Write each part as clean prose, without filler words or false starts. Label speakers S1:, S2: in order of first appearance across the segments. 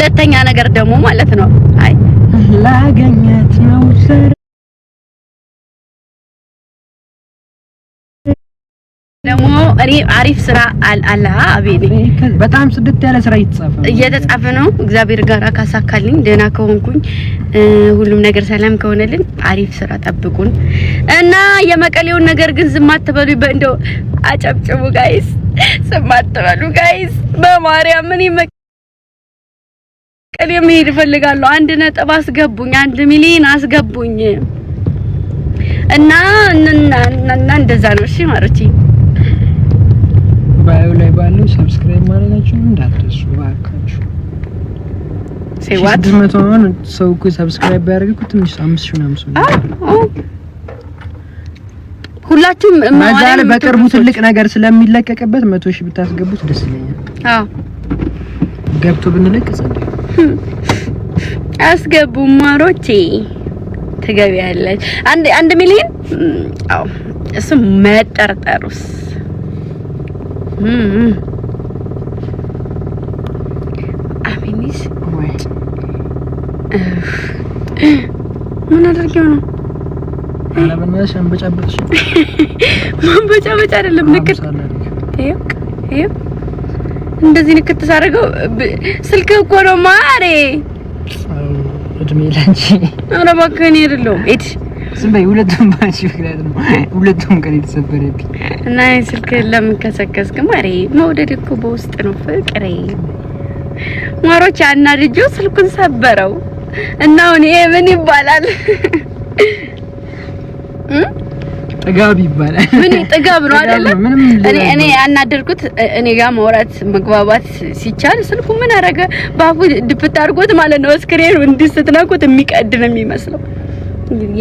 S1: ሁለተኛ ነገር ደግሞ ማለት ነው አይ
S2: ላገኘት ነው
S1: ደግሞ እኔ አሪፍ ስራ አለ አቤኔ
S2: በጣም ስድት ያለ ስራ
S1: እየተጻፈ ነው እግዚአብሔር ጋር ካሳካልኝ ደና ከሆንኩኝ ሁሉም ነገር ሰላም ከሆነልን አሪፍ ስራ ጠብቁን እና የመቀሌውን ነገር ግን ዝም አትበሉ እንደው አጨብጭቡ ጋይስ ዝም አትበሉ ጋይስ በማርያም ምን መቀሌ መሄድ ፈልጋለሁ 1 አስገቡኝ 1 ሚሊዮን አስገቡኝ እና እንደዛ ነው እሺ ማርቺ ባዩ ላይ ባለው ሰብስክራይብ ማድረጋችሁ እንዳትረሱ ባካችሁ
S2: ሰይዋት ድመቶን ሰው እኮ ሰብስክራይብ ያደርጉት ትንሽ 5000
S1: ሁላችሁም
S2: ማዛለ በቅርቡ ትልቅ ነገር ስለሚለቀቅበት 100000 ብታስገቡት ደስ ይለኛል አዎ ገብቶ ብንለቅ ጸልይ
S1: አስገቡ ማሮቼ ትገቢያለሽ 1 ሚሊዮን አዎ እሱ መጠርጠሩስ አሚኒስ ወይ ምን አደረገው ነው
S2: አለበናሽ አንበጫበጭ
S1: መንበጫበጭ አይደለም ንክት ይሄ እንደዚህ ንክት ሳደርገው ስልክ እኮ ነው ማሬ
S2: እድሜ ላንቺ
S1: አረ ባከኔ አይደለም እት
S2: ስንበይ ሁለቱም ባንቺ ፍቅራት ነው ሁለቱም ቀን የተሰበረብኝ
S1: እና ስልክ ለምን ከሰከስክ ማሬ መውደድ እኮ በውስጥ ነው ፍቅሬ ማሮች አናድጆ ስልኩን ሰበረው እና እኔ ምን ይባላል
S2: ጥጋብ ይባላል
S1: ምን ጥጋብ ነው አይደለ እኔ አናደርኩት እኔ ጋር ማውራት መግባባት ሲቻል ስልኩ ምን አረገ ባፉ ድፍት አድርጎት ማለት ነው ስክሪኑ እንዲስትናኩት የሚቀድ ነው የሚመስለው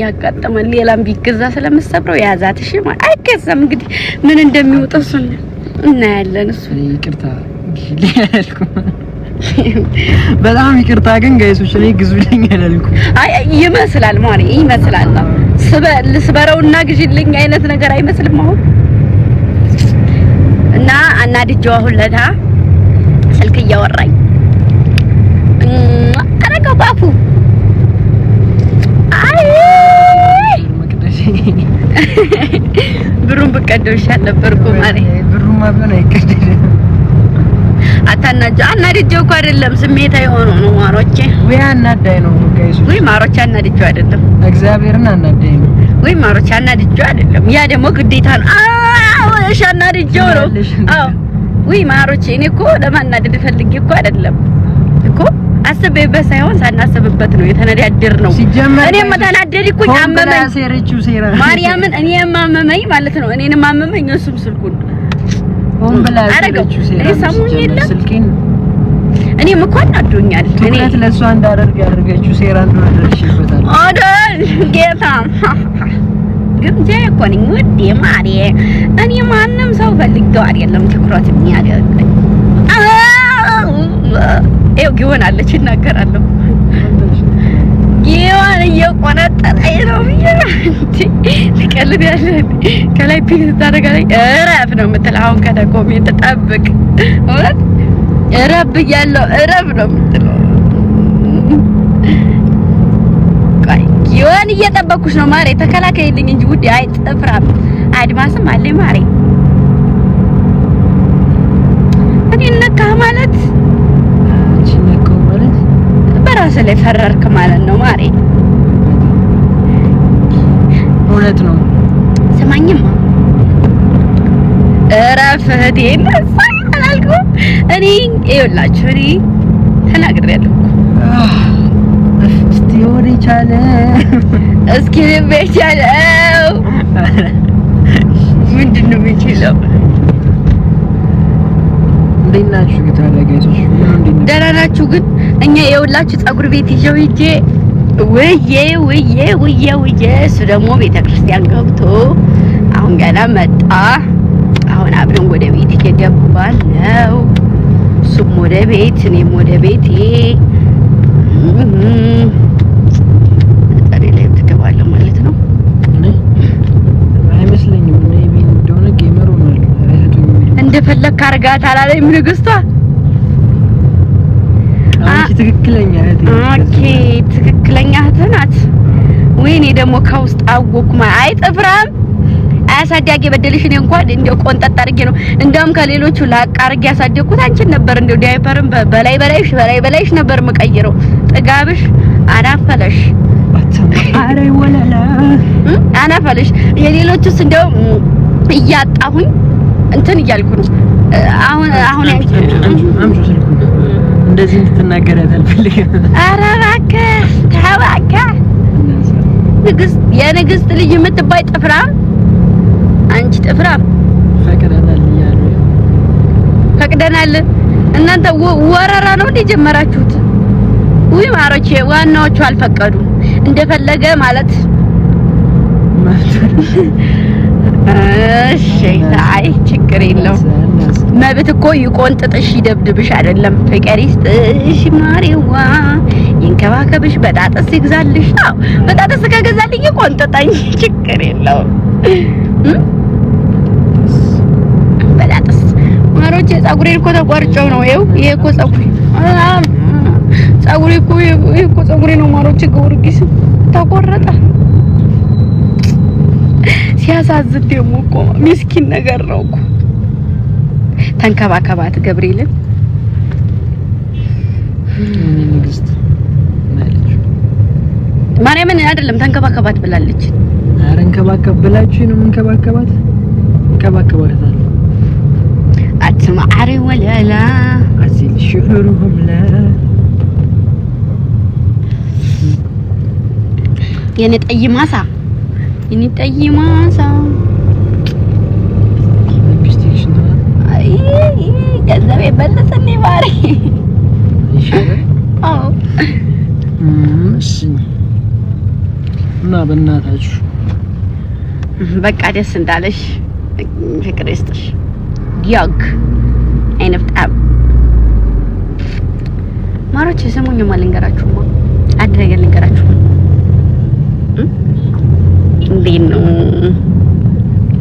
S1: ያጋጠመን ሌላም ቢገዛ ስለምሰብረው ያዛት እሺ ማለት አይከሰም እንግዲህ ምን እንደሚወጣው እና ያለን እሱ
S2: ይቅርታ ሊያልኩ በጣም ይቅርታ ግን ጋይሶች እኔ ግዙልኝ አላልኩ
S1: አይ ይመስላል ማሪ ይመስላል ስበረውና ግዢልኝ አይነት ነገር አይመስልም አሁን እና አናድጄው አሁን ለታ ስልክ እያወራኝ አረጋው ባፉ ብሩን በቀደው ይሻል ነበርኩ ማሪ
S2: ብሩን ማበና ይቀደደ
S1: አታናጅ አናድጄው እኮ አይደለም ስሜታዊ ሆኖ ነው ማሮቼ
S2: ወይ አናዳይ ነው ጋይስ
S1: ወይ ማሮቼ አናድጄው አይደለም
S2: እግዚአብሔርን አናዳይ ነው
S1: ወይ ማሮቼ አናድጄው አይደለም ያ ደግሞ ግዴታ ነው አዎ እሺ አናድጄው ነው አዎ ወይ ማሮቼ እኔ እኮ ለማናደድ ፈልጌ እኮ አይደለም እኮ አስበይበት ሳይሆን ሳናስብበት ነው የተነዳደር ነው እኔም ተናደድኩኝ አመመኝ
S2: ሴረቹ ሴራ
S1: ማርያምን እኔም አመመኝ ማለት ነው እኔንም አመመኝ እሱም ስልኩን
S2: ወንበላ ሴረቹ ሴራ
S1: ሰሙኝ የለ
S2: ስልኬን
S1: እኔም እኮ አናዶኛል
S2: እኔ ለሷ እንዳደርግ ያደርገችው ሴራ እንደደረሽበታል
S1: አዳል ጌታ ግን ጀኮኝ ወዴ ማሪ እኔ ማንንም ሰው ፈልገው አይደለም ትኩረት የሚያደርገኝ ይሁን አለች እናገራለሁ ይሁን እየቆነጠጠኝ ነው ልቀልድ ያለ ከላይ ፒክ ታደርጋለች እረፍ ነው የምትለው አሁን ከተኮሜንት ጠብቅ ወት እረፍ ያለው እረፍ ነው የምትለው ይሁን እየጠበኩሽ ነው ማሬ ተከላከይልኝ እንጂ ውዴ አይ ጥፍራም አድማስም አለ ማሬ እኔ ነካ ማለት በራስ ላይ ፈረርክ ማለት ነው ማሬ
S2: እውነት ነው
S1: ሰማኝማ እረፍህት ይነሳልኩ እኔ ይኸውላችሁ እኔ ተናግሬያለሁ
S2: እስቲ ወሬ ቻለ
S1: እስኪ በቻለው ምንድነው የሚችለው
S2: እንደናችሁ ታላጋይሶች
S1: ደህና ናችሁ ግን እኛ የውላችሁ ጸጉር ቤት ይዤው ሂጄ ወዬ እሱ ደግሞ ቤተክርስቲያን ገብቶ አሁን ገና መጣ አሁን አብረን ወደ ቤት እየገባን ነው እሱም ወደ ቤት እኔም ወደ ቤቴ ዛሬ ላይ ትገባለህ ማለት ነው
S2: አይመስለኝም እኔ ቢን እንደሆነ ጌመር ሆናለሁ እንደፈለክ
S1: አርጋት አላለኝም ንግስቷ
S2: አንቺ ትክክለኛ እህቴ።
S1: ኦኬ ትክክለኛ እህት ናት። ወይኔ ደግሞ ከውስጥ አወኩማ። አይ ጥፍራም አያሳዳጊ በደልሽ። እኔ እንኳን እንደው ቆንጠጥ አድርጌ ነው እንደውም ከሌሎቹ ላቅ አድርጌ ያሳደግኩት አንቺን ነበር። እንደው ዳይፐርም በላይሽ ነበር የምቀይረው። ጥጋብሽ አናፈለሽ
S2: አረ ወላላ
S1: አናፈለሽ። የሌሎቹስ እንደው እያጣሁኝ እንትን እያልኩ ነው። አሁን አንቺ
S2: አምጪው ስልኩን እንደዚህ እንድትናገራት አልፈልግም።
S1: ኧረ እባክህ ተባካ ንግስት የንግስት ልጅ የምትባይ ጥፍራም አንቺ ጥፍራም ፈቅደናል። እናንተ ወረራ ነው እንደ ጀመራችሁት? ውይ ማሮቼ ዋናዎቹ አልፈቀዱ እንደፈለገ ማለት እሺ አይ ችግር የለውም። መብት እኮ ይቆንጥጥሽ ይደብድብሽ አይደለም። ፍቅር ይስጥሽ ማሪዋ ይንከባከብሽ በጣጥስ ይግዛልሽ። አዎ በጣጥስ ከገዛልኝ ይቆንጥጠኝ ችግር የለውም። በጣጥስ ማሮቼ ፀጉሬን እኮ ተቆርጬው ነው። ይሄ እኮ ፀጉሬ ነው ማሮቼ። ጊዮርጊስ ተቆረጠ። ሲያሳዝን ደግሞ እኮ ምስኪን ነገር ነው እኮ። ተንከባከባት ገብርኤልን።
S2: ንግስት ማለት
S1: ማርያምን አይደለም ተንከባከባት ብላለች።
S2: ኧረ እንከባከብ ብላችሁ ነው የምንከባከባት። እንከባከባታለን።
S1: አትማሪ ወላላ
S2: አዚል ሽሩሩም ላ
S1: የኔ ጠይማሳ ገንዘብ የበለጠኝ ማሪ
S2: ይሻላል።
S1: አዎ
S2: እሺ። እና በእናታችሁ
S1: በቃ ደስ እንዳለሽ ፍቅር ይስጥሽ። ያግ አይነፍጣም ማሮች ሰሞኑን ማልንገራችሁማ አንድ ነገር ልንገራችሁ። እንዴት ነው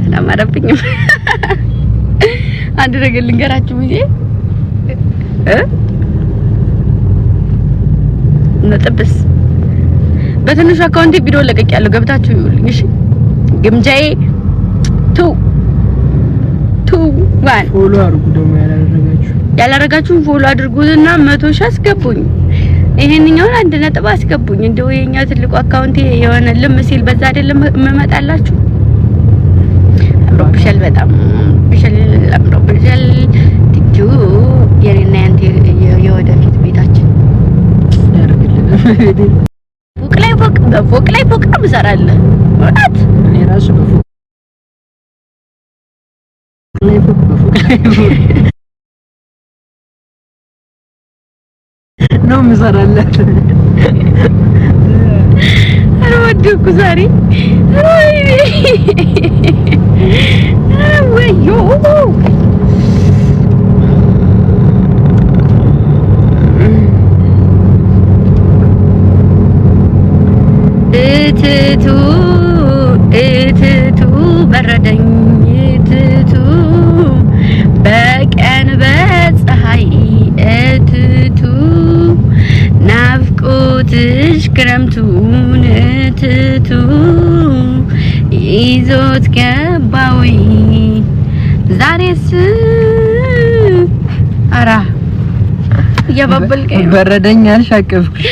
S1: አላማረብኝም? አንድ ነገር ልንገራችሁ ብዬ ነጥብስ በትንሹ አካውንቴ ቪዲዮ ለቀቅ ያለው ገብታችሁ ይውልኝ። እሺ ግምጃዬ 2
S2: ፎሎ አድርጉ። ደግሞ
S1: ያላረጋችሁ ፎሎ አድርጉና 100 ሺህ አስገቡኝ። ይሄንኛውን 1 ነጥብ አስገቡኝ። እንደው የኛ ትልቁ አካውንቴ የሆነ ልም ሲል በዛ አይደለም መመጣላችሁ። አምሮብሻል፣ በጣም አምሮብሻል። ትጁ የኔና ያንተ የወደፊት ቤታችን
S2: ያርግልን።
S1: ፎቅ ላይ ፎቅ እንሰራለን። ወራት
S2: እኔ ራሱ በፎቅ ነው የምሰራላት።
S1: አልወደኩ ዛሬ ወዮ እትቱ በረደኝ እትቱ በቀን በፀሐይ እትቱ ናፍቆትሽ ክረምቱን እትቱ ይዞት ገባዊ ዛሬስ አራ እያባበልከኝ
S2: በረደኝ አልሽ አቀፍኩሽ።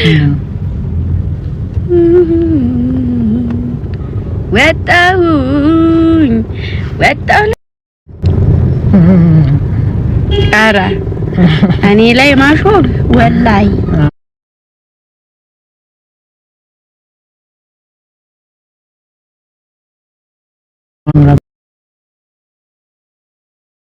S2: ወጣሁ ቃራ እኔ ላይ ማሾል ወላይ